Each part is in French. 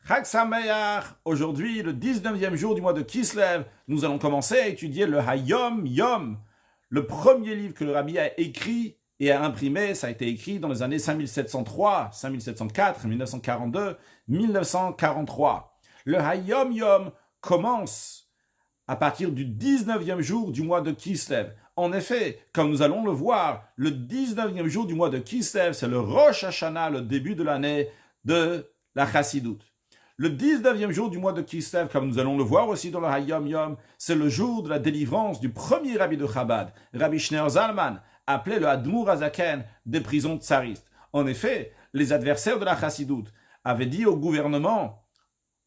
Chag Sameach, aujourd'hui, le 19e jour du mois de Kislev, nous allons commencer à étudier le Hayom Yom, le premier livre que le Rabbi a écrit et a imprimé. Ça a été écrit dans les années 5703, 5704, 1942, 1943. Le Hayom Yom commence à partir du 19e jour du mois de Kislev. En effet, comme nous allons le voir, le 19e jour du mois de Kislev, c'est le Rosh Hashanah, le début de l'année de la Chassidoute. Le 19e jour du mois de Kislev, comme nous allons le voir aussi dans le Hayom Yom, c'est le jour de la délivrance du premier rabbi de Chabad, Rabbi Shneur Zalman, appelé le Admour Hazaken des prisons tsaristes. En effet, les adversaires de la Chassidoute avaient dit au gouvernement,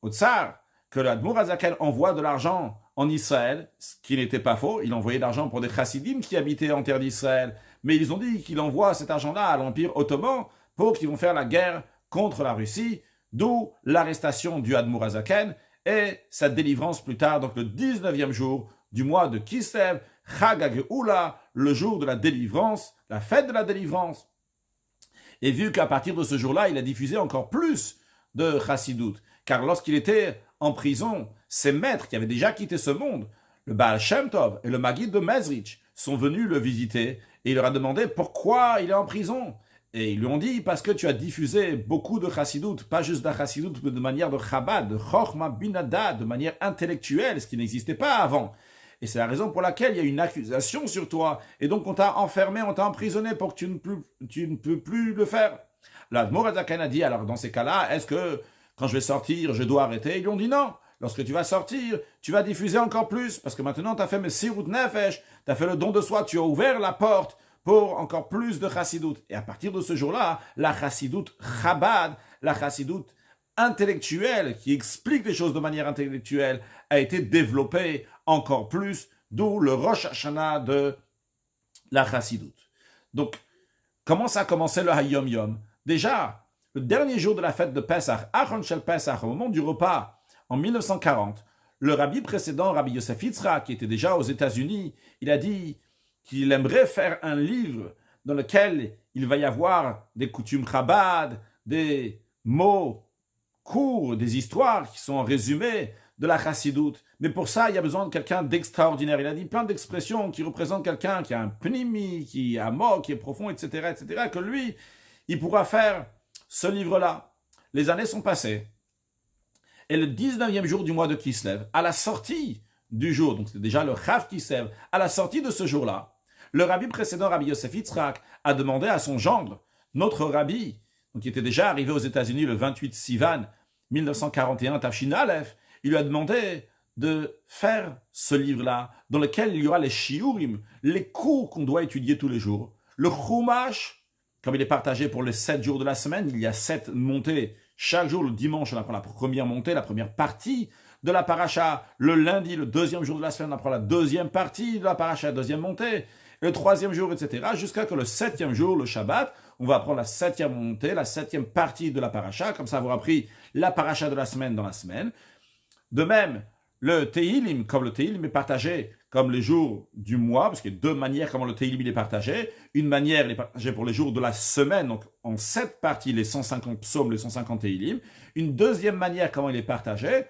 au tsar, que le Admour Hazaken envoie de l'argent en Israël, ce qui n'était pas faux. Il envoyait de l'argent pour des chassidim qui habitaient en terre d'Israël. Mais ils ont dit qu'il envoie cet argent-là à l'Empire ottoman pour qu'ils vont faire la guerre contre la Russie, d'où l'arrestation du Admour Hazaken et sa délivrance plus tard, donc le 19e jour du mois de Kislev, Chag HaGeoula, le jour de la délivrance, la fête de la délivrance. Et vu qu'à partir de ce jour-là, il a diffusé encore plus de chassidoute, car lorsqu'il était en prison, ses maîtres qui avaient déjà quitté ce monde, le Baal Shem Tov et le Maguid de Mezrich, sont venus le visiter et il leur a demandé pourquoi il est en prison. Et ils lui ont dit, parce que tu as diffusé beaucoup de chassidoute, pas juste de chassidoute, mais de manière de chabad, de chokhma binada, de manière intellectuelle, ce qui n'existait pas avant. Et c'est la raison pour laquelle il y a une accusation sur toi. Et donc on t'a enfermé, on t'a emprisonné pour que tu ne peux plus le faire. L'Admour Hazaken a dit, alors dans ces cas-là, est-ce que quand je vais sortir, je dois arrêter? Ils lui ont dit non. Lorsque tu vas sortir, tu vas diffuser encore plus, parce que maintenant tu as fait Messirut Nefesh, tu as fait le don de soi, tu as ouvert la porte pour encore plus de chassidoute. Et à partir de ce jour-là, la chassidoute chabad, la chassidoute intellectuelle, qui explique les choses de manière intellectuelle, a été développée encore plus, d'où le Rosh Hashanah de la chassidoute. Donc, comment ça a commencé le Hayom Yom? Déjà, le dernier jour de la fête de Pesach, Achon Shel Pesach, au moment du repas, en 1940, le rabbi précédent, Rabbi Yosef Yitzhak, qui était déjà aux États-Unis, il a dit qu'il aimerait faire un livre dans lequel il va y avoir des coutumes Chabad, des mots courts, des histoires qui sont en résumé de la chassidoute. Mais pour ça, il y a besoin de quelqu'un d'extraordinaire. Il a dit plein d'expressions qui représentent quelqu'un qui a un pnimi, qui est amok, qui est profond, etc., que lui, il pourra faire ce livre-là. Les années sont passées. Et le 19e jour du mois de Kislev, à la sortie du jour, donc c'est déjà le Chav Kislev, à la sortie de ce jour-là, le rabbi précédent, Rabbi Yosef Yitzhak, a demandé à son gendre, notre rabbi, donc qui était déjà arrivé aux États-Unis le 28 Sivan 1941, Tafshin Aleph, il lui a demandé de faire ce livre-là, dans lequel il y aura les shiurim, les cours qu'on doit étudier tous les jours. Le chumash, comme il est partagé pour les 7 jours de la semaine, il y a 7 montées. Chaque jour, le dimanche, on apprend la première montée, la première partie de la paracha. Le lundi, le deuxième jour de la semaine, on apprend la deuxième partie de la paracha, la deuxième montée. Le troisième jour, etc. Jusqu'à que le 7e jour, le Shabbat, on va apprendre la 7e montée, la 7e partie de la paracha. Comme ça, vous aurez appris la paracha de la semaine dans la semaine. De même, le Tehillim, comme le Tehillim est partagé comme les jours du mois, parce qu'il y a deux manières comment le Tehillim est partagé. Une manière, il est partagé pour les jours de la semaine, donc en 7 parties, les 150 psaumes, les 150 Tehillim. Une deuxième manière, comment il est partagé,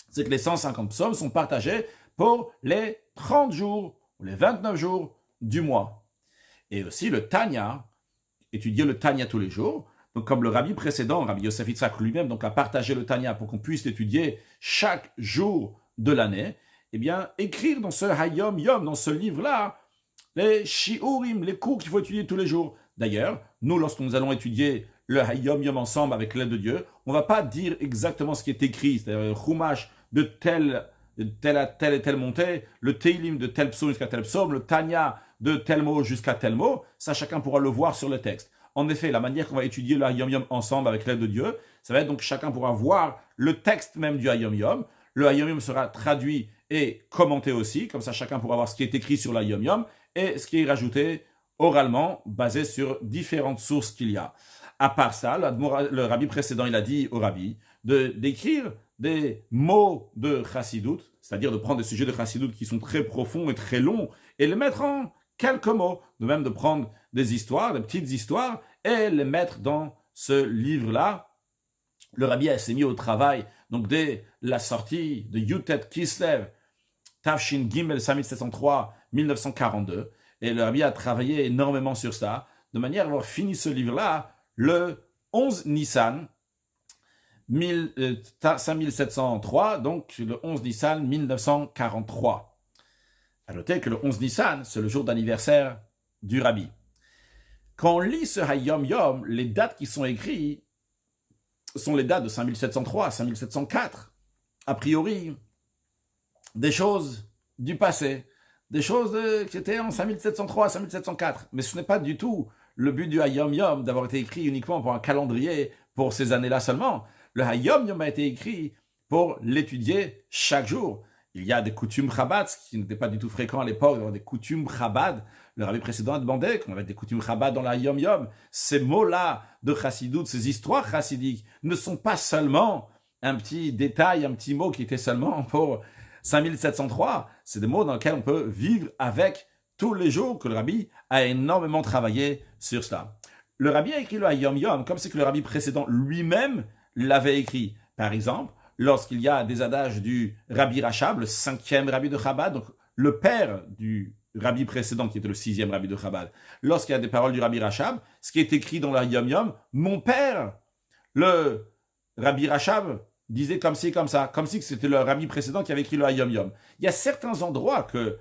c'est que les 150 psaumes sont partagés pour les 30 jours, ou les 29 jours du mois. Et aussi le Tanya, étudier le Tanya tous les jours. Donc comme le rabbi précédent, Rabbi Yosef Yitzhak lui-même, donc a partagé le Tanya pour qu'on puisse l'étudier chaque jour de l'année, eh bien, écrire dans ce Hayom Yom, dans ce livre-là, les shiurim, les cours qu'il faut étudier tous les jours. D'ailleurs, nous, lorsque nous allons étudier le Hayom Yom ensemble avec l'aide de Dieu, on ne va pas dire exactement ce qui est écrit, c'est-à-dire le chumash de telle et telle montée, le Tehillim de tel psaume jusqu'à tel psaume, le Tanya de tel mot jusqu'à tel mot, ça chacun pourra le voir sur le texte. En effet, la manière qu'on va étudier le Hayom Yom ensemble avec l'aide de Dieu, ça va être donc chacun pourra voir le texte même du Hayom Yom. Le Hayom Yom sera traduit et commenté aussi, comme ça chacun pourra voir ce qui est écrit sur le Hayom Yom et ce qui est rajouté oralement, basé sur différentes sources qu'il y a. À part ça, le rabbi précédent, il a dit au rabbi d'écrire des mots de chassidoute, c'est-à-dire de prendre des sujets de chassidoute qui sont très profonds et très longs, et les mettre en quelques mots, de même de prendre des histoires, des petites histoires, et les mettre dans ce livre-là, le rabbi s'est mis au travail, donc dès la sortie de Yutet Kislev, Tafshin Gimel 5703, 1942, et le rabbi a travaillé énormément sur ça, de manière à avoir fini ce livre-là le 11 Nissan 5703, donc le 11 Nissan 1943. À noter que le 11 Nissan, c'est le jour d'anniversaire du rabbi. Quand on lit ce Hayom Yom, les dates qui sont écrites sont les dates de 5703, 5704. A priori, des choses du passé, des choses qui étaient en 5703, 5704. Mais ce n'est pas du tout le but du Hayom Yom d'avoir été écrit uniquement pour un calendrier pour ces années-là seulement. Le Hayom Yom a été écrit pour l'étudier chaque jour. Il y a des coutumes Chabad, ce qui n'était pas du tout fréquent à l'époque, d'avoir des coutumes Chabad. Le rabbi précédent a demandé qu'on avait des coutumes Chabad dans le Hayom Yom. Ces mots-là de Chassidout, ces histoires chassidiques, ne sont pas seulement un petit détail, un petit mot qui était seulement pour 5703. C'est des mots dans lesquels on peut vivre avec tous les jours, que le rabbi a énormément travaillé sur cela. Le rabbi a écrit le Hayom Yom comme c'est que le rabbi précédent lui-même l'avait écrit. Par exemple, lorsqu'il y a des adages du Rabbi Rachab, le 5e rabbi de Chabad, donc le père du rabbi précédent qui était le 6e rabbi de Chabad, lorsqu'il y a des paroles du Rabbi Rachab, ce qui est écrit dans le Hayom Yom, mon père, le Rabbi Rachab, disait comme ci, comme ça, comme si c'était le rabbi précédent qui avait écrit le Hayom Yom. Il y a certains endroits que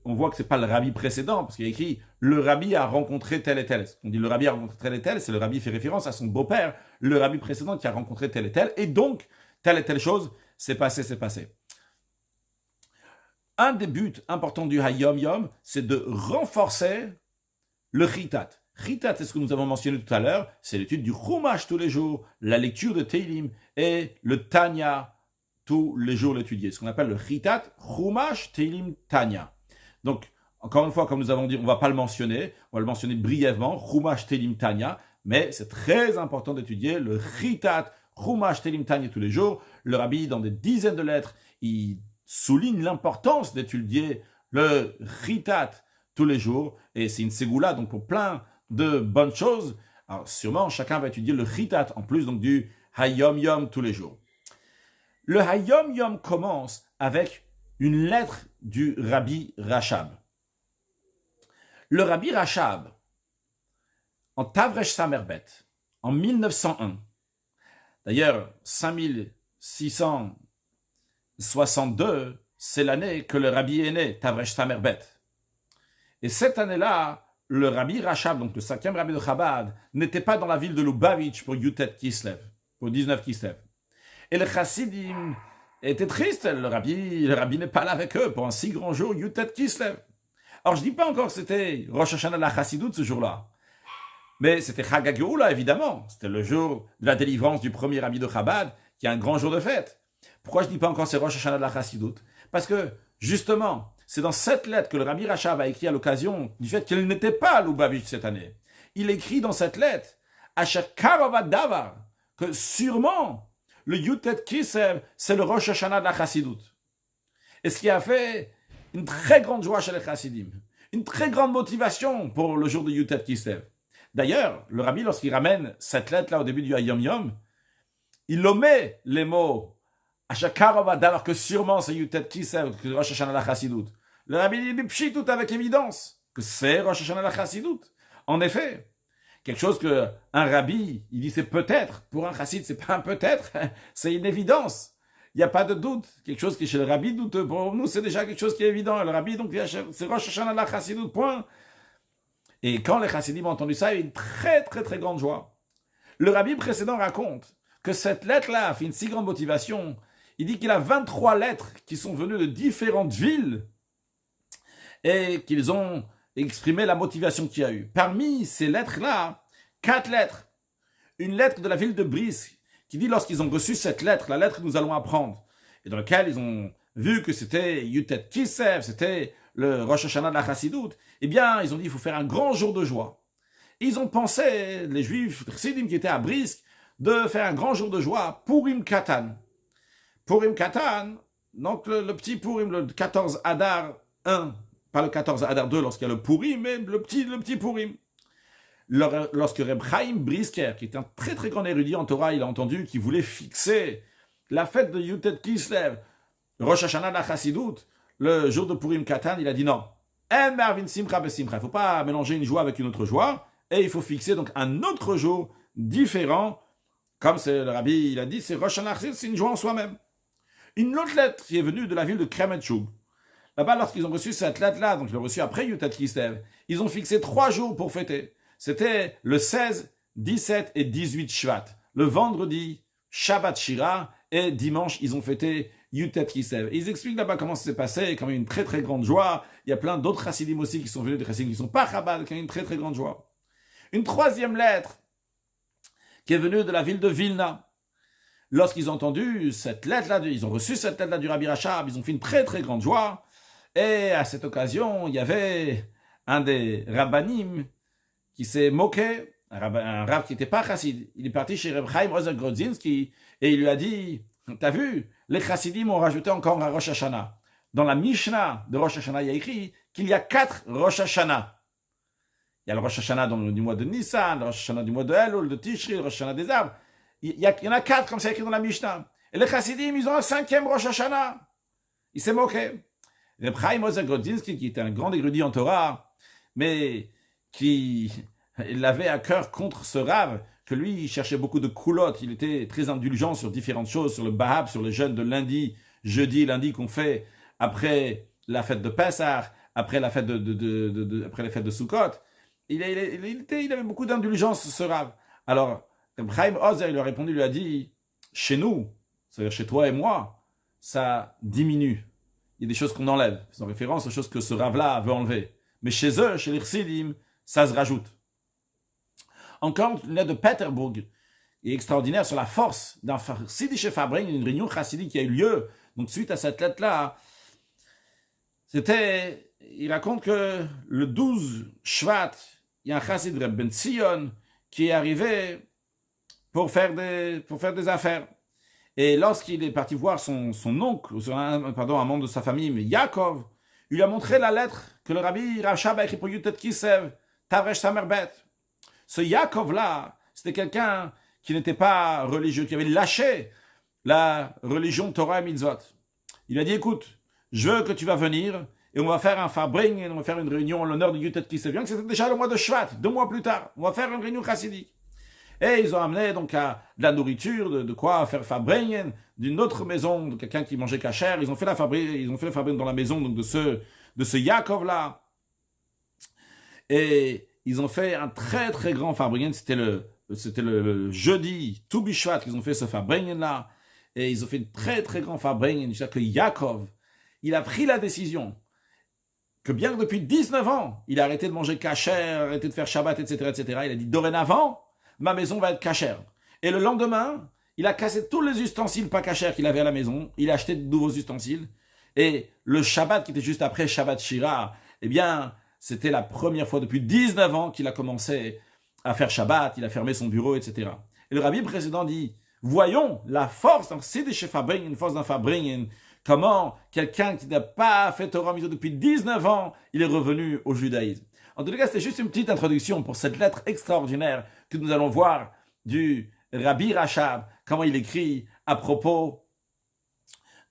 on voit que c'est pas le rabbi précédent, parce qu'il y a écrit le rabbi a rencontré tel et tel. On dit le rabbi a rencontré tel et tel, c'est le rabbi fait référence à son beau-père, le rabbi précédent qui a rencontré tel et tel, et donc telle et telle chose s'est passé, c'est passé. Un des buts importants du Hayom Yom, c'est de renforcer le Chitat. Chitat, c'est ce que nous avons mentionné tout à l'heure, c'est l'étude du Chumash tous les jours, la lecture de Teilim et le Tanya tous les jours l'étudier. Ce qu'on appelle le Chitat, Chumash, Teilim, Tanya. Donc, encore une fois, comme nous avons dit, on ne va pas le mentionner, on va le mentionner brièvement, Chumash, Teilim, Tanya, mais c'est très important d'étudier le Chitat, Chumash, Teilim, Tanya tous les jours. Le rabbi, dans des dizaines de lettres, il souligne l'importance d'étudier le Chitat tous les jours, et c'est une ségoula, donc pour plein de bonnes choses. Alors sûrement, chacun va étudier le Chitat, en plus donc du Hayom Yom tous les jours. Le Hayom Yom commence avec une lettre du Rabbi Rachab. Le Rabbi Rachab, en Tavresh Samerbet, en 1901, d'ailleurs 5662, c'est l'année que le Rabbi est né, Tavresh Samerbet. Et cette année-là, le Rabbi Rachab, donc le 5e Rabbi de Chabad, n'était pas dans la ville de Lubavitch pour Yutet Kislev, pour 19 Kislev. Et les Chassidim étaient tristes, le rabbi n'est pas là avec eux pour un si grand jour, Yutet Kislev. Alors je dis pas encore que c'était Rosh Hashanah la Chassidout ce jour-là, mais c'était Chag HaGeoula évidemment, c'était le jour de la délivrance du premier Rabbi de Chabad, qui est un grand jour de fête. Pourquoi je dis pas encore c'est Rosh Hashanah la Chassidout? Parce que, justement, c'est dans cette lettre que le Rabbi Rachab a écrit à l'occasion du fait qu'il n'était pas à Lubavitch cette année. Il écrit dans cette lettre, Asher Karavad Davar, que sûrement, le Yutet Kislev, c'est le Rosh Hashanah de la Chassidout. Et ce qui a fait une très grande joie chez les Chassidim, une très grande motivation pour le jour de Yutet Kislev. D'ailleurs, le Rabbi, lorsqu'il ramène cette lettre-là au début du Hayom Yom, il omet les mots Ashakarova, alors que sûrement c'est Yutet Kislev, que Rosh Hashanah la Chassidout. Le Rabbi dit pshi tout avec évidence que c'est Rosh Hashanah la Chassidout. En effet, quelque chose que un rabbi, il dit c'est peut-être, pour un chassid c'est pas un peut-être, c'est une évidence. Il n'y a pas de doute. Quelque chose qui est chez le rabbi douteux, pour nous c'est déjà quelque chose qui est évident. Et le rabbi donc c'est Rosh Hashanah la Chassidout, point. Et quand les chassidim ont entendu ça, il y a eu une très très très grande joie. Le rabbi précédent raconte que cette lettre-là a fait une si grande motivation. Il dit qu'il a 23 lettres qui sont venues de différentes villes et qu'ils ont exprimé la motivation qu'il y a eu. Parmi ces lettres-là, 4 lettres. Une lettre de la ville de Brisk qui dit lorsqu'ils ont reçu cette lettre, la lettre que nous allons apprendre, et dans laquelle ils ont vu que c'était Yutet Kislev, c'était le Rosh Hashanah de la Chassidout, eh bien, ils ont dit il faut faire un grand jour de joie. Et ils ont pensé, les Juifs, les Chassidim qui étaient à Brisk, de faire un grand jour de joie, Purim Katan. Purim Katan, donc le petit Purim, le 14 Adar 1, pas le 14 Adar 2 lorsqu'il y a le Purim, mais le petit Purim. lorsque Reb Chaim Brisker, qui est un très très grand érudit en Torah, il a entendu qu'il voulait fixer la fête de Yutet Kislev, Rosh Hashanah la Chassidut, le jour de Purim Katan, il a dit non. Il ne faut pas mélanger une joie avec une autre joie, et il faut fixer donc un autre jour différent, comme le rabbi il a dit, c'est Rosh Hashanah, c'est une joie en soi-même. Une autre lettre qui est venue de la ville de Kremetchug. Là-bas, lorsqu'ils ont reçu cette lettre-là, donc ils l'ont reçue après Yutet Kislev, ils ont fixé 3 jours pour fêter. C'était le 16, 17 et 18 Shvat. Le vendredi, Shabbat Shira, et dimanche, ils ont fêté Yutet Kislev. Ils expliquent là-bas comment ça s'est passé, comme une très très grande joie. Il y a plein d'autres chassidim aussi qui sont venus, des chassidim qui ne sont pas Chabad, qui ont une très très grande joie. Une troisième lettre, qui est venue de la ville de Vilna. Lorsqu'ils ont entendu cette lettre-là, ils ont reçu cette lettre-là du Rabbi Rachab, ils ont fait une très très grande joie. Et à cette occasion, il y avait un des rabbanim qui s'est moqué, un rab qui n'était pas chassid. Il est parti chez Reb Chaim Ozer Grodzinski et il lui a dit, t'as vu, les chassidim ont rajouté encore un Rosh Hashanah. Dans la Mishnah de Rosh Hashanah, il y a écrit qu'il y a 4 Rosh Hashanah. Il y a le Rosh Hashanah du mois de Nissan, le Rosh Hashanah du mois de Elul, de Tishri, le Rosh Hashanah des arbres. Il y en a 4 comme c'est écrit dans la Mishnah. Et les chassidim, ils ont un 5e Rosh Hashanah. Il s'est moqué. Reb Chaim Ozer Grodzinski, qui était un grand érudit en Torah, mais qui avait à cœur contre ce rave, que lui, il cherchait beaucoup de coulottes, il était très indulgent sur différentes choses, sur le Bahab, sur les jeûnes de lundi, jeudi, lundi qu'on fait après la fête de Pessah, après la fête après les fêtes de Sukkot. Il avait beaucoup d'indulgence, ce rave. Alors, Reb Chaim Ozer, il lui a répondu, il lui a dit, chez nous, c'est-à-dire chez toi et moi, ça diminue. Il y a des choses qu'on enlève, faisant référence aux choses que ce rave-là veut enlever. Mais chez eux, chez les chassidim, ça se rajoute. Encore une lettre de Peterburg est extraordinaire sur la force d'un chassid chez Fabring, une réunion chassidique qui a eu lieu. Donc suite à cette lettre-là, il raconte que le 12 Shvat, il y a un chassid Reb Ben Zion qui est arrivé pour faire des affaires. Et lorsqu'il est parti voir son oncle, un membre de sa famille, mais Yaakov, il lui a montré la lettre que le rabbi Rachab a écrit pour Yutet Kislev, Tavresh Samerbet. Ce Yaakov-là, c'était quelqu'un qui n'était pas religieux, qui avait lâché la religion Torah et Mitzvot. Il a dit, écoute, je veux que tu vas venir, et on va faire un fabring, et on va faire une réunion en l'honneur de Yutet Kislev. Bien que c'était déjà le mois de Shvat, 2 mois plus tard, on va faire une réunion chassidique. Et ils ont amené donc de la nourriture, de quoi faire fabring, d'une autre maison, de quelqu'un qui mangeait kasher. Ils ont fait le fabring dans la maison donc de ce Yaakov-là. Et ils ont fait un très très grand fabring. C'était le jeudi, tout Bishvat, qu'ils ont fait ce fabring-là. Et ils ont fait un très très grand fabring. Jusqu'à que Yaakov, il a pris la décision que bien que depuis 19 ans, il a arrêté de manger kasher, arrêté de faire Shabbat, etc., etc. Il a dit, dorénavant, ma maison va être kasher. Et le lendemain, il a cassé tous les ustensiles pas kasher qu'il avait à la maison. Il a acheté de nouveaux ustensiles. Et le Shabbat qui était juste après Shabbat Shira, eh bien, c'était la première fois depuis 19 ans qu'il a commencé à faire Shabbat. Il a fermé son bureau, etc. Et le rabbi précédent dit, voyons la force d'un Siddish Fabring, une force d'un Fabring, comment quelqu'un qui n'a pas fait Torah Mitzvot depuis 19 ans, il est revenu au judaïsme. En tout cas, c'était juste une petite introduction pour cette lettre extraordinaire que nous allons voir du Rabbi Rachab, comment il écrit à propos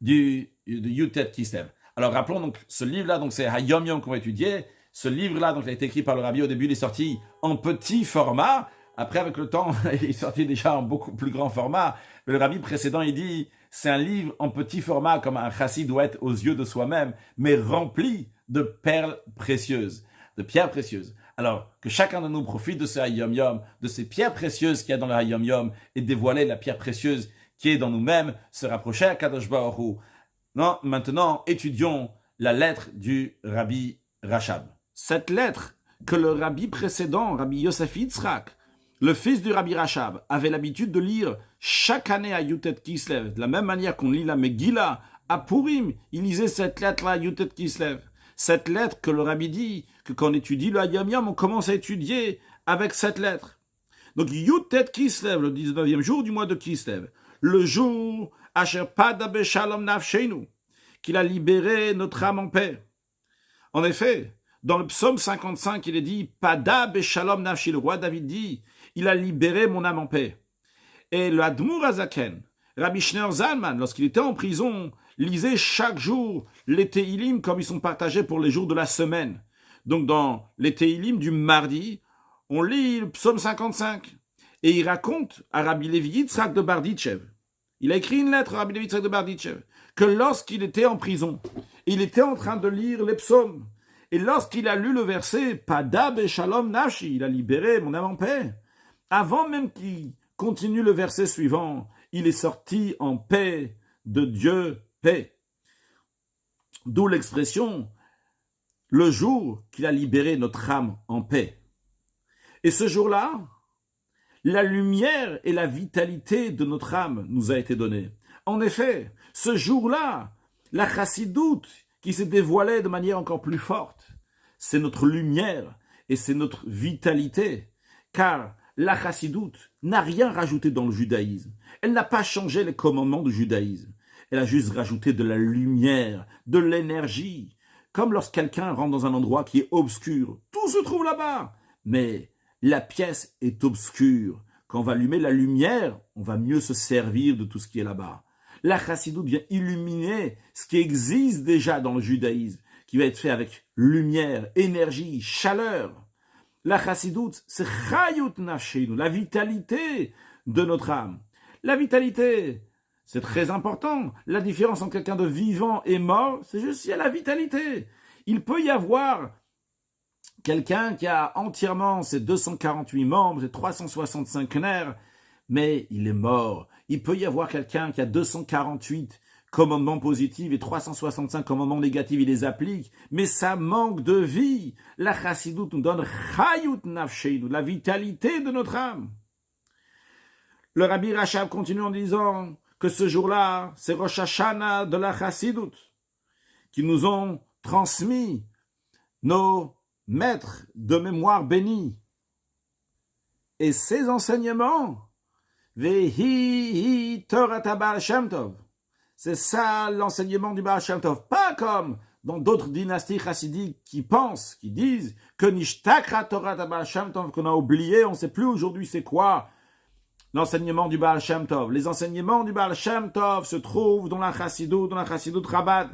de Yutet Kislev. Alors rappelons donc ce livre-là, donc c'est Hayom Yom qu'on va étudier. Ce livre-là, donc il a été écrit par le Rabbi au début, il est sorti en petit format. Après, avec le temps, il est sorti déjà en beaucoup plus grand format. Mais le Rabbi précédent, il dit, c'est un livre en petit format, comme un chassid doit être aux yeux de soi-même, mais rempli de perles précieuses, de pierres précieuses. Alors, que chacun de nous profite de ce Hayom Yom, de ces pierres précieuses qu'il y a dans le Hayom Yom, et dévoiler la pierre précieuse qui est dans nous-mêmes, se rapprocher à Kadosh Baruch Hu. Non, maintenant, étudions la lettre du Rabbi Rachab. Cette lettre que le Rabbi précédent, Rabbi Yosef Yitzhak, le fils du Rabbi Rachab, avait l'habitude de lire chaque année à Yutet Kislev, de la même manière qu'on lit la Megillah, à Purim, il lisait cette lettre-là à Yutet Kislev. Cette lettre que le Rabbi dit, que quand on étudie le Hayom Yom, on commence à étudier avec cette lettre. Donc Yutet Kislev, le 19e jour du mois de Kislev, le jour Asher Pada Beshalom Nafshenu, qu'il a libéré notre âme en paix. En effet, Dans le psaume 55, il est dit « Pada beshalom nafshi », le roi David dit « Il a libéré mon âme en paix ». Et le Admour Azaken, Rabbi Schneur Zalman, lorsqu'il était en prison, lisait chaque jour les Tehillim comme ils sont partagés pour les jours de la semaine. Donc dans les Tehillim du mardi, on lit le psaume 55. Et il raconte à Rabbi Levi Yitzhak de Barditchev, il a écrit une lettre à Rabbi Levi Yitzhak de Barditchev, que lorsqu'il était en prison, il était en train de lire les psaumes. Et lorsqu'il a lu le verset « Pada beshalom nafshi », il a libéré mon âme en paix. Avant même qu'il continue le verset suivant, il est sorti en paix de Dieu, paix. D'où l'expression « le jour qu'il a libéré notre âme en paix ». Et ce jour-là, la lumière et la vitalité de notre âme nous a été donnée. En effet, ce jour-là, la chassidoute qui s'est dévoilée de manière encore plus forte, c'est notre lumière et c'est notre vitalité, car la chassidoute n'a rien rajouté dans le judaïsme. Elle n'a pas changé les commandements du judaïsme. Elle a juste rajouté de la lumière, de l'énergie. Comme lorsque quelqu'un rentre dans un endroit qui est obscur, tout se trouve là-bas. Mais la pièce est obscure. Quand on va allumer la lumière, on va mieux se servir de tout ce qui est là-bas. La chassidoute vient illuminer ce qui existe déjà dans le judaïsme, qui va être fait avec lumière, énergie, chaleur. La chassidoute, c'est chayut nafshenu, la vitalité de notre âme. La vitalité, c'est très important. La différence entre quelqu'un de vivant et mort, c'est juste qu'il y a la vitalité. Il peut y avoir quelqu'un qui a entièrement ses 248 membres, ses 365 nerfs, mais il est mort. Il peut y avoir quelqu'un qui a 248 commandements positifs et 365 commandements négatifs, il les applique, mais ça manque de vie. La chassidoute nous donne chayut nafshenu, la vitalité de notre âme. Le Rabbi Rachab continue en disant que ce jour-là, c'est Rosh Hashanah de la chassidoute, qui nous ont transmis nos maîtres de mémoire bénis. Et ces enseignements, Vehi Torah Baal Shem Tov, c'est ça l'enseignement du Baal Shem Tov, pas comme dans d'autres dynasties chassidiques qui pensent, qui disent que Nishtakra Torah Baal Shem Tov, qu'on a oublié, on ne sait plus aujourd'hui c'est quoi l'enseignement du Baal Shem Tov. Les enseignements du Baal Shem Tov se trouvent dans la chassidoute Chabad.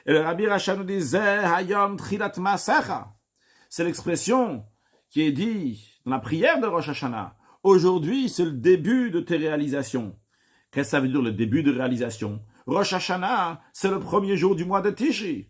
Et le Rabbi Rachab nous disait Hayom Trilat Masecha. C'est l'expression qui est dite dans la prière de Rosh Hashanah. Aujourd'hui, c'est le début de tes réalisations. Qu'est-ce que ça veut dire le début de réalisation? Rosh Hashanah, c'est le premier jour du mois de Tishri.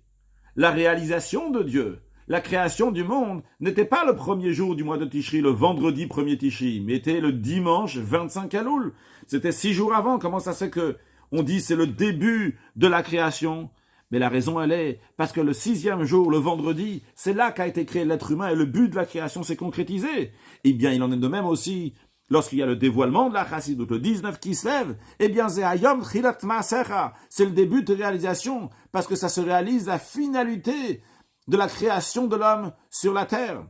La réalisation de Dieu, la création du monde, n'était pas le premier jour du mois de Tishri, le vendredi 1er Tishri, mais était le dimanche 25 Elul. C'était 6 jours avant. Comment ça se fait que on dit c'est le début de la création? Mais la raison, elle est parce que le 6e jour, le vendredi, c'est là qu'a été créé l'être humain et le but de la création s'est concrétisé. Eh bien, il en est de même aussi lorsqu'il y a le dévoilement de la chassidoute, le 19 qui se lève. Eh bien, c'est Hayom Trilat Masecha. C'est le début de réalisation parce que ça se réalise la finalité de la création de l'homme sur la terre.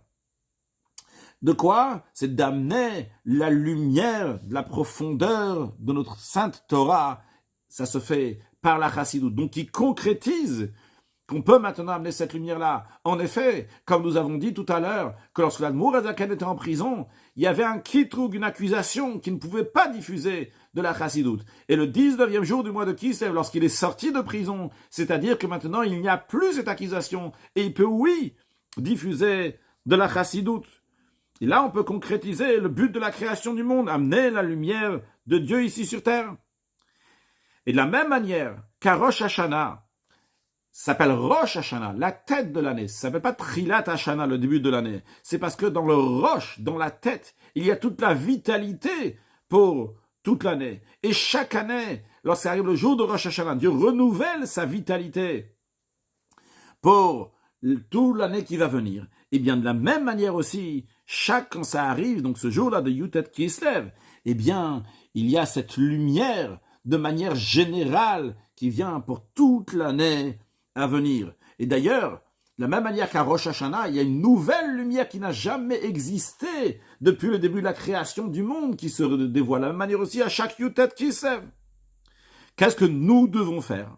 De quoi? C'est d'amener la lumière de la profondeur de notre sainte Torah. Ça se fait par la chassidoute, donc qui concrétise qu'on peut maintenant amener cette lumière-là. En effet, comme nous avons dit tout à l'heure, que lorsque l'Admour Azaken était en prison, il y avait un kitroug, une accusation qui ne pouvait pas diffuser de la chassidoute. Et le 19e jour du mois de Kislev, lorsqu'il est sorti de prison, c'est-à-dire que maintenant il n'y a plus cette accusation, et il peut, oui, diffuser de la chassidoute. Et là, on peut concrétiser le but de la création du monde, amener la lumière de Dieu ici sur terre. Et de la même manière qu'à Rosh Hashanah, s'appelle Rosh Hashanah, la tête de l'année. Ça ne s'appelle pas Trilat Hashanah, le début de l'année. C'est parce que dans le Rosh, dans la tête, il y a toute la vitalité pour toute l'année. Et chaque année, lorsqu'il arrive le jour de Rosh Hashanah, Dieu renouvelle sa vitalité pour toute l'année qui va venir. Et bien de la même manière aussi, quand ça arrive, donc ce jour-là de Yutet qui se lève, eh bien, il y a cette lumière de manière générale qui vient pour toute l'année à venir. Et d'ailleurs, de la même manière qu'à Rosh Hashanah, il y a une nouvelle lumière qui n'a jamais existé depuis le début de la création du monde qui se dévoile. De la même manière aussi à chaque Yutet qui se lève. Qu'est-ce que nous devons faire?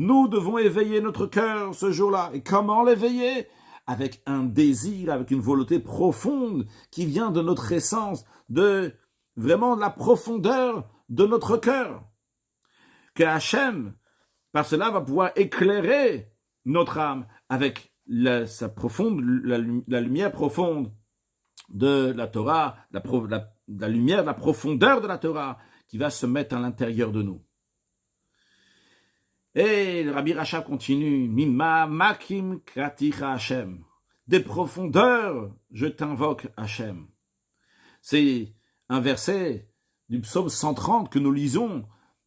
Nous devons éveiller notre cœur ce jour-là. Et comment l'éveiller? Avec un désir, avec une volonté profonde qui vient de notre essence, de vraiment de la profondeur de notre cœur. Que Hachem, par cela, va pouvoir éclairer notre âme avec la lumière profonde de la Torah, la lumière de la profondeur de la Torah qui va se mettre à l'intérieur de nous. Et le Rabbi Rachab continue, Mima makim kraticha Hashem. Des profondeurs, je t'invoque Hashem. C'est un verset du psaume 130 que nous lisons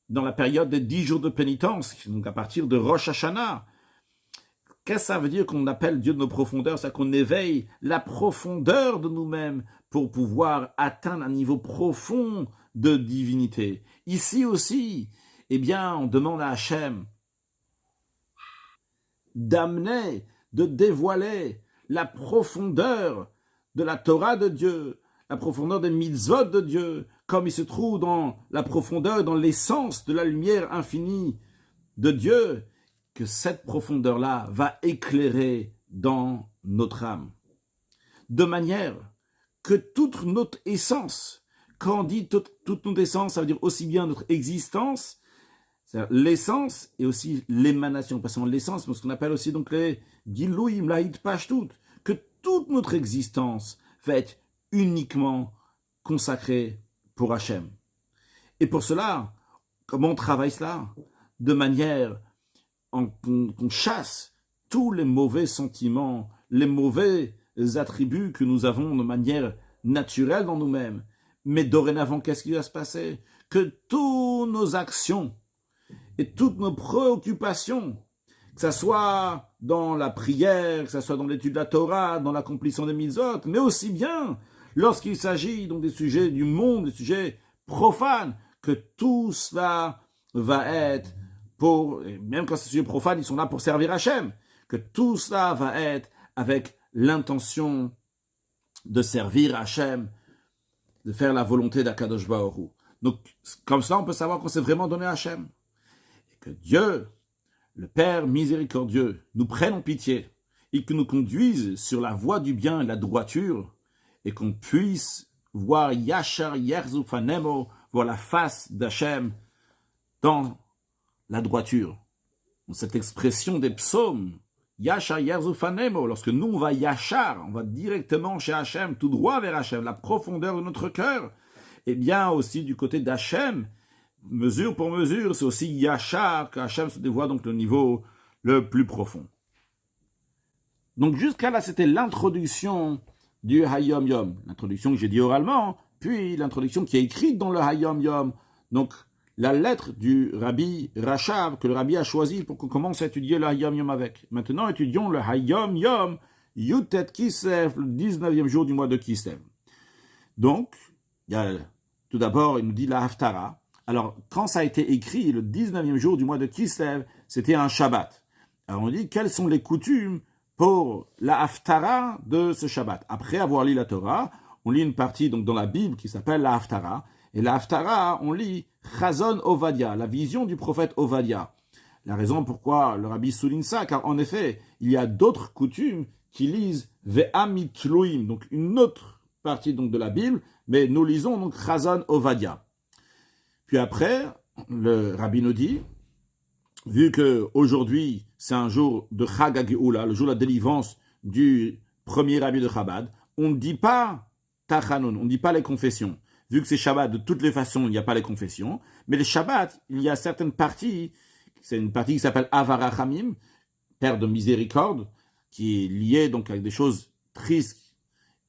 dans la période des 10 jours de pénitence, donc à partir de Rosh Hashanah. Qu'est-ce que ça veut dire qu'on appelle Dieu de nos profondeurs? C'est qu'on éveille la profondeur de nous-mêmes pour pouvoir atteindre un niveau profond de divinité. Ici aussi, eh bien, on demande à Hachem d'amener, de dévoiler la profondeur de la Torah de Dieu, la profondeur des mitzvot de Dieu, comme il se trouve dans la profondeur, dans l'essence de la lumière infinie de Dieu, que cette profondeur-là va éclairer dans notre âme. De manière que toute notre essence, quand on dit toute notre essence, ça veut dire aussi bien notre existence, c'est-à-dire l'essence et aussi l'émanation, pas seulement l'essence, mais ce qu'on appelle aussi donc les gilouim, la hitpashtut, que toute notre existence va être uniquement consacrée pour Hachem. Et pour cela, comment on travaille cela? De manière qu'on chasse tous les mauvais sentiments, les mauvais attributs que nous avons de manière naturelle dans nous-mêmes. Mais dorénavant, qu'est-ce qui va se passer? Que toutes nos actions et toutes nos préoccupations, que ce soit dans la prière, que ce soit dans l'étude de la Torah, dans l'accomplissement des mitzvot, mais aussi bien lorsqu'il s'agit donc des sujets du monde, des sujets profanes, que tout cela va être même quand ces sujets profanes, ils sont là pour servir Hachem, que tout cela va être avec l'intention de servir Hachem, de faire la volonté d'Akadosh Baruch Hu. Donc, comme ça, on peut savoir qu'on s'est vraiment donné à Hachem. Et que Dieu, le Père miséricordieux, nous prenne en pitié et que nous conduise sur la voie du bien et de la droiture et qu'on puisse voir Yachar Yerzu Fanemo, voir la face d'Hachem dans la droiture. Cette expression des psaumes, Yachar Yerzu Fanemo, lorsque nous on va Yachar, on va directement chez Hachem, tout droit vers Hachem, la profondeur de notre cœur, et bien aussi du côté d'Hachem, mesure pour mesure, c'est aussi Yachar que Hachem se dévoile donc le niveau le plus profond. Donc jusqu'à là, c'était l'introduction du Hayom Yom, l'introduction que j'ai dit oralement, puis l'introduction qui est écrite dans le Hayom Yom, donc la lettre du Rabbi Rachab, que le Rabbi a choisi pour qu'on commence à étudier le Hayom Yom avec. Maintenant, étudions le Hayom Yom, Yutet Kislev, le 19e jour du mois de Kislev. Donc, tout d'abord, il nous dit la Haftara. Alors, quand ça a été écrit, le 19e jour du mois de Kislev, c'était un Shabbat. Alors, on dit, quelles sont les coutumes pour la Haftara de ce Shabbat? Après avoir lu la Torah, on lit une partie donc dans la Bible qui s'appelle la Haftara. Et la Haftara, on lit Chazon Ovadia, la vision du prophète Ovadia. La raison pourquoi le Rabbi souligne ça, car en effet, il y a d'autres coutumes qui lisent Ve'amitluim, donc une autre partie donc de la Bible, mais nous lisons donc Chazon Ovadia. Puis après, le Rabbi nous dit, vu que aujourd'hui c'est un jour de Chag HaGeoula, le jour de la délivrance du premier Rabbi de Chabad, on ne dit pas Tachanun, on ne dit pas les confessions. Vu que c'est Shabbat, de toutes les façons, il n'y a pas les confessions. Mais les Shabbat, il y a certaines parties, c'est une partie qui s'appelle Avarachamim, Père de miséricorde, qui est liée donc avec des choses tristes.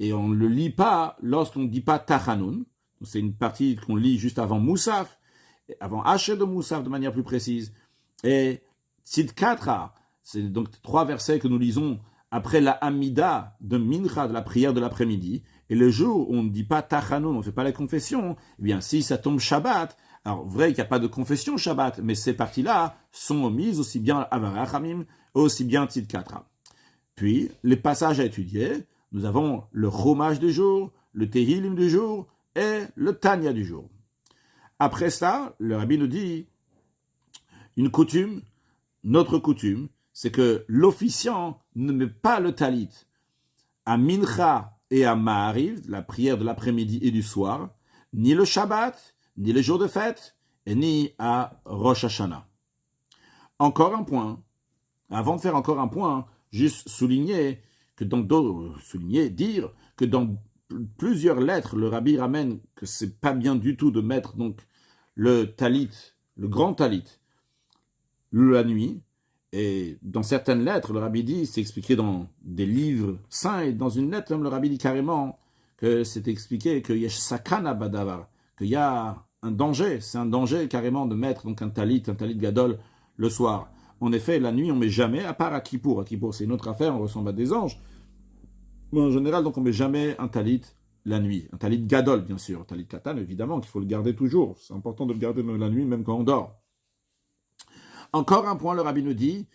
Et on ne le lit pas lorsqu'on ne dit pas Tachanun. C'est une partie qu'on lit juste avant Moussaf, avant Haché de Moussaf de manière plus précise. Et Tzidkatra, c'est donc 3 versets que nous lisons après la Hamida de Mincha, de la prière de l'après-midi. Et le jour où on ne dit pas Tachanun, on ne fait pas la confession, eh bien, si ça tombe Shabbat, alors vrai qu'il n'y a pas de confession Shabbat, mais ces parties-là sont omises aussi bien Avarachamim, aussi bien Tzidkatra. Puis, les passages à étudier, nous avons le Chumash du jour, le Tehillim du jour et le Tanya du jour. Après ça, le Rabbi nous dit une coutume notre coutume, c'est que l'officiant ne met pas le talit à Mincha et à Ma'ariv, la prière de l'après-midi et du soir, ni le Shabbat, ni les jours de fête, et ni à Rosh Hashanah. Encore un point, avant de faire encore un point, juste dire que dans plusieurs lettres, le Rabbi ramène que c'est pas bien du tout de mettre donc le talit, le grand talit, la nuit. Et dans certaines lettres, le Rabbi dit, c'est expliqué dans des livres saints, et dans une lettre, même le Rabbi dit carrément que c'est expliqué qu'il y a sakana badavar, qu'il y a un danger, c'est un danger carrément de mettre donc un talit gadol le soir. En effet, la nuit, on ne met jamais, à part à Kippour. À Kippour, c'est une autre affaire, on ressemble à des anges. Mais en général, donc, on ne met jamais un talit la nuit. Un talit gadol, bien sûr. Un talit katan, évidemment, qu'il faut le garder toujours. C'est important de le garder la nuit, même quand on dort. Encore un point, le Rabbi nous dit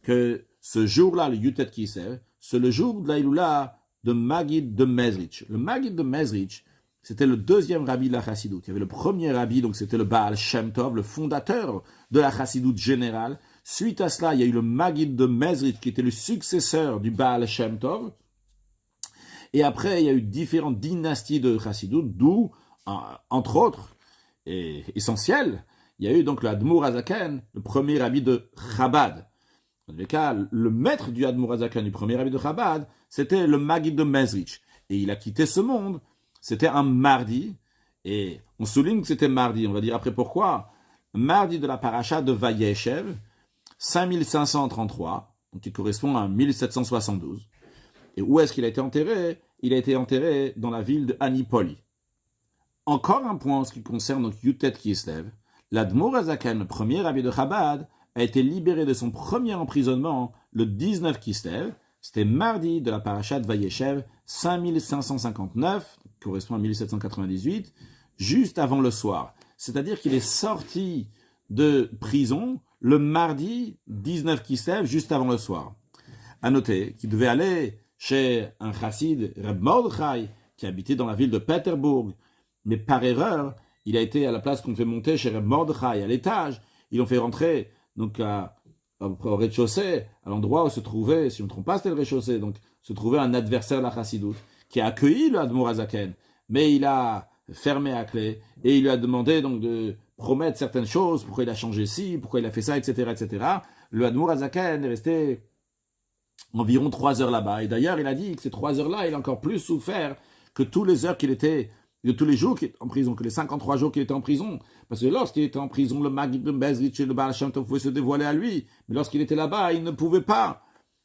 que ce jour-là, le Yutet Kislev, c'est le jour de la Iloula de Maggid de Mezrich. Le Maggid de Mezrich, c'était le deuxième rabbi de la Chassidoute. Il y avait le premier rabbi, donc c'était le Baal Shem Tov, le fondateur de la Chassidoute générale. Suite à cela, il y a eu le Maggid de Mezrich, qui était le successeur du Baal Shem Tov. Et après, il y a eu différentes dynasties de Chassidoute, d'où, entre autres, et essentiel, il y a eu donc le Admour Hazaken, le premier rabbi de Chabad. Dans le cas, le maître du Admour Hazaken, du premier rabbi de Chabad, c'était le Maggid de Mezrich. Et il a quitté ce monde, c'était un mardi, et on souligne que c'était mardi, on va dire après pourquoi. Mardi de la paracha de Vayeshev, 5533, donc qui correspond à 1772. Et où est-ce qu'il a été enterré? Il a été enterré dans la ville de Anipoli. Encore un point en ce qui concerne notre Yutet Kislev. L'Admour Hazaken, le premier rabbi de Chabad, a été libéré de son premier emprisonnement le 19 Kislev. C'était mardi de la paracha de Vayeshev, 5559, qui correspond à 1798, juste avant le soir. C'est-à-dire qu'il est sorti de prison le mardi 19 Kislev, juste avant le soir. À noter qu'il devait aller chez un chassid, Reb Mordechai, qui habitait dans la ville de Pétersbourg, mais par erreur, il a été à la place qu'on fait monter chez Reb Mordechai, à l'étage. Ils l'ont fait rentrer donc au rez-de-chaussée, à l'endroit où se trouvait, si je ne me trompe pas, c'était le rez-de-chaussée, donc se trouvait un adversaire de la Chassidoute, qui a accueilli le Admour Hazaken, mais il a fermé à clé, et il lui a demandé donc de promettre certaines choses, pourquoi il a changé ci, pourquoi il a fait ça, etc., etc. Le Admour Hazaken est resté environ 3 heures là-bas, et d'ailleurs il a dit que ces 3 heures-là, il a encore plus souffert que tous les heures qu'il était de tous les jours qu'il était en prison, que les 53 jours qu'il était en prison. Parce que lorsqu'il était en prison, le Maggid de Mezrich et le Baal Shem Tov pouvaient se dévoiler à lui. Mais lorsqu'il était là-bas, il ne pouvait pas.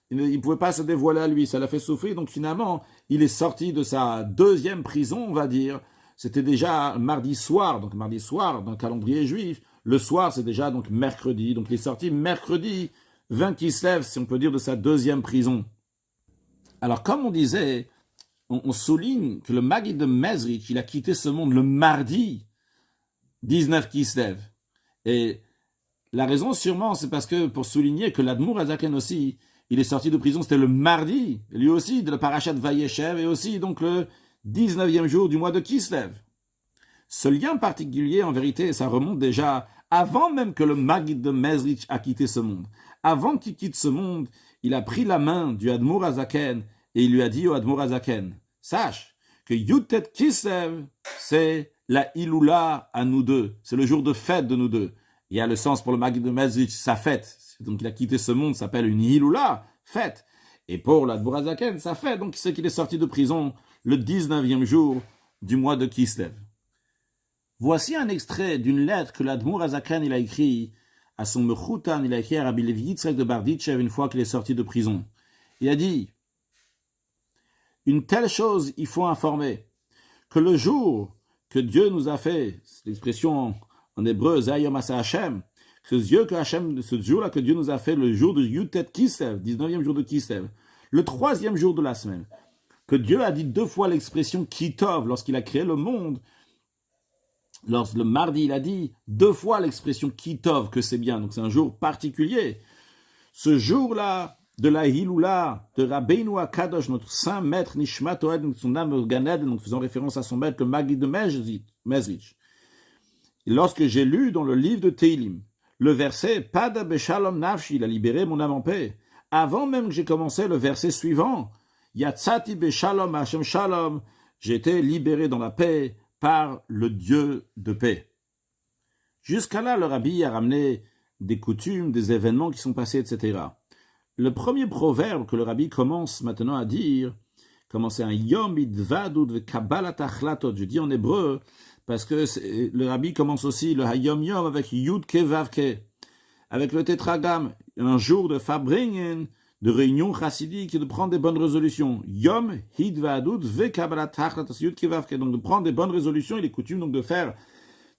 Il ne pouvait pas se dévoiler à lui. Ça l'a fait souffrir. Donc finalement, il est sorti de sa deuxième prison, on va dire. C'était déjà mardi soir. Donc mardi soir, dans le calendrier juif, le soir, c'est déjà donc mercredi. Donc il est sorti mercredi 20 Kislev, si on peut dire, de sa deuxième prison. Alors comme on disait, on souligne que le Maggid de Mezrich, il a quitté ce monde le mardi 19 Kislev. Et la raison, sûrement, c'est parce que, pour souligner que l'Admour Hazaken aussi, il est sorti de prison, c'était le mardi, lui aussi, de la paracha de Vayeshev, et aussi, donc, le 19e jour du mois de Kislev. Ce lien particulier, en vérité, ça remonte déjà avant même que le Maggid de Mezrich a quitté ce monde. Avant qu'il quitte ce monde, il a pris la main du Admour Hazaken, et il lui a dit au Admour Hazaken, sache que Yutet Kislev, c'est la Iloula à nous deux. C'est le jour de fête de nous deux. Il y a le sens pour le Maggid de Mezrich, sa fête. Donc il a quitté ce monde, ça s'appelle une Iloula, fête. Et pour l'Admour Hazaken, sa fête. Donc c'est qu'il est sorti de prison le 19e jour du mois de Kislev. Voici un extrait d'une lettre que l'Admour Hazaken il a écrit à son Mechoutan, il a écrit à Rabbi Levi Yitzchak de Barditchev une fois qu'il est sorti de prison. Il a dit: une telle chose, il faut informer, que le jour que Dieu nous a fait, c'est l'expression en hébreu, Zayom Asa Hashem, ce jour-là que Dieu nous a fait, le jour de Yutet Kislev, 19e jour de Kislev, le 3e jour de la semaine, que Dieu a dit 2 fois l'expression Kitov lorsqu'il a créé le monde. Le mardi, il a dit 2 fois l'expression Kitov, que c'est bien, donc c'est un jour particulier. Ce jour-là, de la Hiloula, de Rabbeinu Akadosh, notre saint maître Nishmat Oed, son âme Ganed, donc faisant référence à son maître, le Maggid de Mezrich. Et lorsque j'ai lu dans le livre de Teilim, le verset Pada beshalom nafshi, il a libéré mon âme en paix. Avant même que j'ai commencé le verset suivant, Yatsati beshalom Hashem shalom, j'ai été libéré dans la paix par le Dieu de paix. Jusqu'à là, le rabbi a ramené des coutumes, des événements qui sont passés, etc. Le premier proverbe que le rabbi commence maintenant à dire, c'est un Yom idvadud ve kabbalat achlatot, je dis en hébreu, parce que le rabbi commence aussi le Hayom Yom avec Yud Ke Vav Ke, avec le tétragramme, un jour de Farbringen, de réunion chassidique et de prendre des bonnes résolutions. Yom idvadud ve kabbalat achlatot, Yud Ke Vav Ke, donc de prendre des bonnes résolutions, il est coutume donc de faire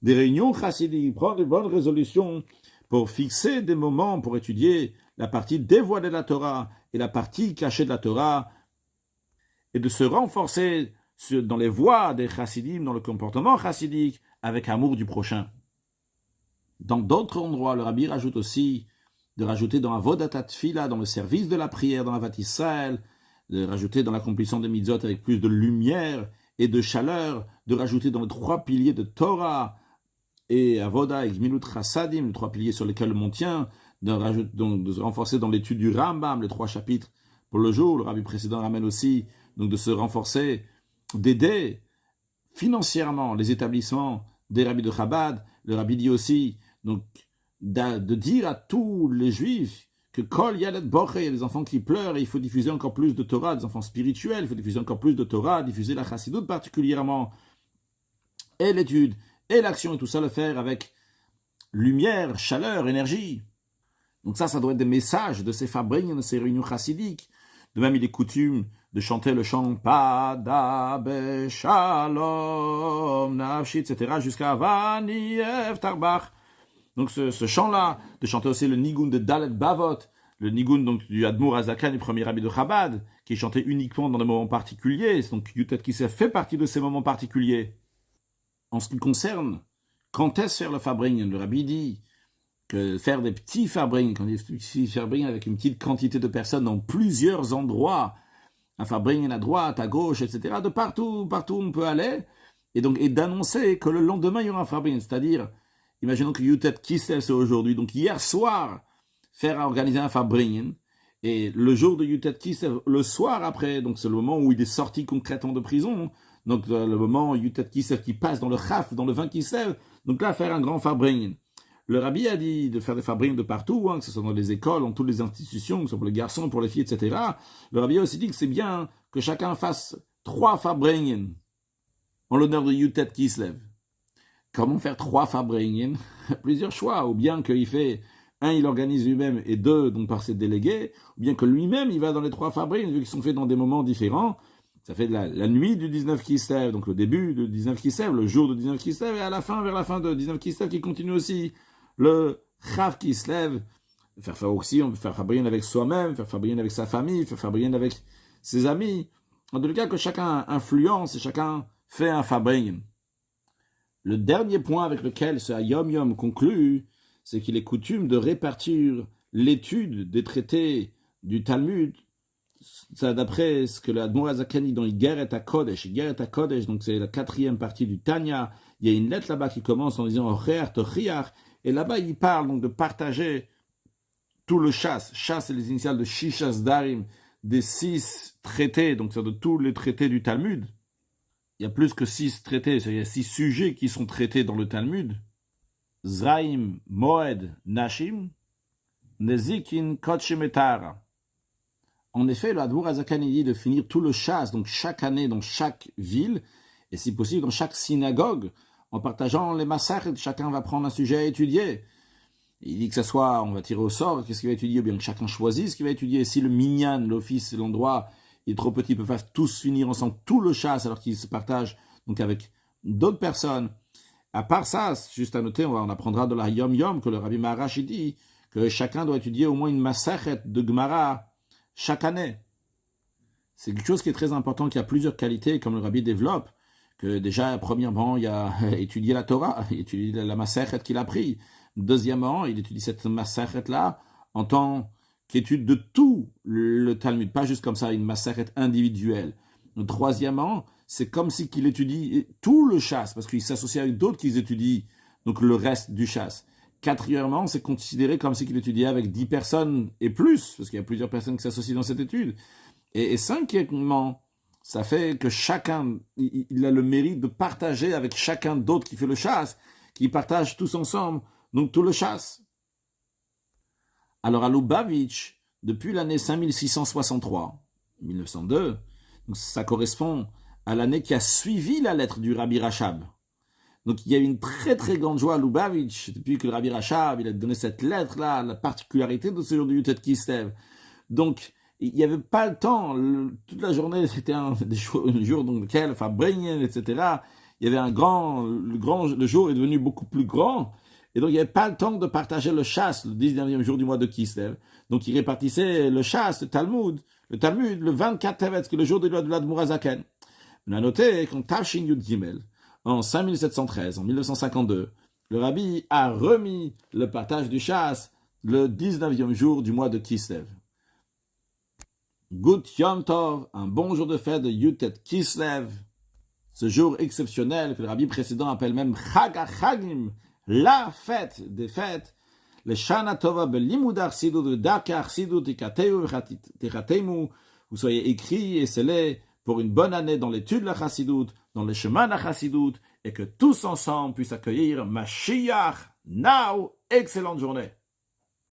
des réunions chassidiques, prendre des bonnes résolutions pour fixer des moments pour étudier la partie dévoilée de la Torah et la partie cachée de la Torah, et de se renforcer dans les voies des chassidim, dans le comportement chassidique, avec amour du prochain. Dans d'autres endroits, le rabbi rajoute aussi de rajouter dans Avodat Tfila, dans le service de la prière, dans Avat Israël, de rajouter dans l'accomplissement des mitzvot avec plus de lumière et de chaleur, de rajouter dans les 3 piliers de Torah et Avoda et Gmilut Chassadim, les 3 piliers sur lesquels le monde tient, de se renforcer dans l'étude du Rambam, les 3 chapitres pour le jour. Le rabbi précédent ramène aussi donc de se renforcer, d'aider financièrement les établissements des rabbis de Chabad. Le rabbi dit aussi donc de dire à tous les juifs que Kol Yalet Boche, il y a des enfants qui pleurent et il faut diffuser encore plus de Torah, des enfants spirituels, il faut diffuser encore plus de Torah, diffuser la chassidoute particulièrement, et l'étude, et l'action, et tout ça le faire avec lumière, chaleur, énergie. Donc ça doit être des messages de ces fabriques, de ces réunions chassidiques. De même, il est coutume de chanter le chant Pada beshalom nafshi, etc. jusqu'à Vaniev Tarbach. Donc ce chant-là, de chanter aussi le Nigun de Dalet Bavot, le Nigun donc, du Admour Azakan, du premier rabbi de Chabad, qui est chanté uniquement dans des moments particuliers. Donc Yutet Kislev fait partie de ces moments particuliers. En ce qui concerne quand est-ce faire le Farbringen, le rabbi dit que faire des petits Farbringen, quand des petits Farbringen avec une petite quantité de personnes dans plusieurs endroits, un Farbringen à droite, à gauche, etc., de partout où on peut aller, et d'annoncer que le lendemain il y aura un Farbringen, c'est-à-dire, imaginons que Yutet Kislev c'est aujourd'hui, donc hier soir, faire organiser un Farbringen, et le jour de Yutet Kislev, le soir après, donc c'est le moment où il est sorti concrètement de prison, donc le moment Yutet Kislev qui passe dans le Chaf, dans le 20 Kislev, donc là faire un grand Farbringen. Le rabbi a dit de faire des Farbringen de partout, que ce soit dans les écoles, dans toutes les institutions, que ce soit pour les garçons, pour les filles, etc. Le rabbi a aussi dit que c'est bien que chacun fasse 3 Farbringen en l'honneur de Yutet Kislev. Comment faire 3 Farbringen? Plusieurs choix, ou bien qu'il fait il organise lui-même, et 2, donc par ses délégués, ou bien que lui-même, il va dans les 3 Farbringen, vu qu'ils sont faits dans des moments différents. Ça fait la nuit du 19 Kislev, donc le début du 19 Kislev, le jour du 19 Kislev, et à la fin, vers la fin de 19 Kislev, qui continue aussi le Chav Kislev. Faire aussi, on peut faire Farbringen avec soi-même, faire Farbringen avec sa famille, faire Farbringen avec ses amis. En tout cas, que chacun influence et chacun fait un Farbringen. Le dernier point avec lequel ce Hayom Yom conclut, c'est qu'il est coutume de répartir l'étude des traités du Talmud. Ça, d'après ce que l'Admour Azakan dit dans Igeret HaKodesh, donc c'est la 4e partie du Tanya, il y a une lettre là-bas qui commence en disant Ocher Tochiach, et là-bas il parle donc de partager tout le chasse. Chasse, c'est les initiales de Shishas Darim, des 6 traités, donc c'est de tous les traités du Talmud. Il y a plus que 6 traités, il y a 6 sujets qui sont traités dans le Talmud. Zraim, Moed, Nashim, Nezikin, Kodshim et Tahara. En effet, le Admour Azakan dit de finir tout le chasse, donc chaque année dans chaque ville, et si possible dans chaque synagogue, en partageant les massacres, chacun va prendre un sujet à étudier. Il dit que ce soit, on va tirer au sort, qu'est-ce qu'il va étudier, ou bien que chacun choisisse ce qu'il va étudier. Si le minyan, l'office, l'endroit, il est trop petit, ils peuvent tous finir ensemble tout le chasse, alors qu'ils se partagent donc avec d'autres personnes. À part ça, juste à noter, on apprendra de la Yom Yom, que le Rabbi Maharash dit que chacun doit étudier au moins une massacre de Gemara chaque année. C'est quelque chose qui est très important, qui a plusieurs qualités, comme le Rabbi développe, que déjà, premièrement, il a étudié la Torah, il étudie la Masechet qu'il a pris. Deuxièmement, il étudie cette Masechet-là en tant qu'étude de tout le Talmud, pas juste comme ça, une Masechet individuelle. Donc, troisièmement, c'est comme si qu'il étudie tout le chasse, parce qu'il s'associe avec d'autres qui étudient donc le reste du chasse. Quatrièmement, c'est considéré comme si qu'il étudiait avec 10 personnes et plus, parce qu'il y a plusieurs personnes qui s'associent dans cette étude. Et cinquièmement, ça fait que chacun, il a le mérite de partager avec chacun d'autre qui fait le chasse, qui partagent tous ensemble, donc tout le chasse. Alors à Lubavitch, depuis l'année 5663, 1902, donc ça correspond à l'année qui a suivi la lettre du Rabbi Rachab. Donc il y a eu une très très grande joie à Lubavitch, depuis que le Rabbi Rachab il a donné cette lettre-là, la particularité de ce jour du Yutet Kislev. Donc il n'y avait pas le temps, toute la journée c'était un jour dans lequel, enfin Brenyen, etc. Il y avait le jour est devenu beaucoup plus grand, et donc il n'y avait pas le temps de partager le chasse le 19e jour du mois de Kislev. Donc il répartissait le chasse, le Talmud, le 24 Tevet, qui est le jour de l'Admurazaken. On a noté qu'en Tafshin Yud Gimel, en 5713, en 1952, le Rabbi a remis le partage du chasse le 19e jour du mois de Kislev. Gut Yom Tov, un bon jour de fête de Yutet Kislev, ce jour exceptionnel que le Rabbi précédent appelle même Chag HaChagim, la fête des fêtes, le Shana Tova Belimud Arsidut, le Darka Arsidut, Tikatemu, vous soyez écrits et scellés pour une bonne année dans l'étude de la Chassidut, dans le chemin de la Chassidut, et que tous ensemble puissent accueillir Mashiach. Now, excellente journée.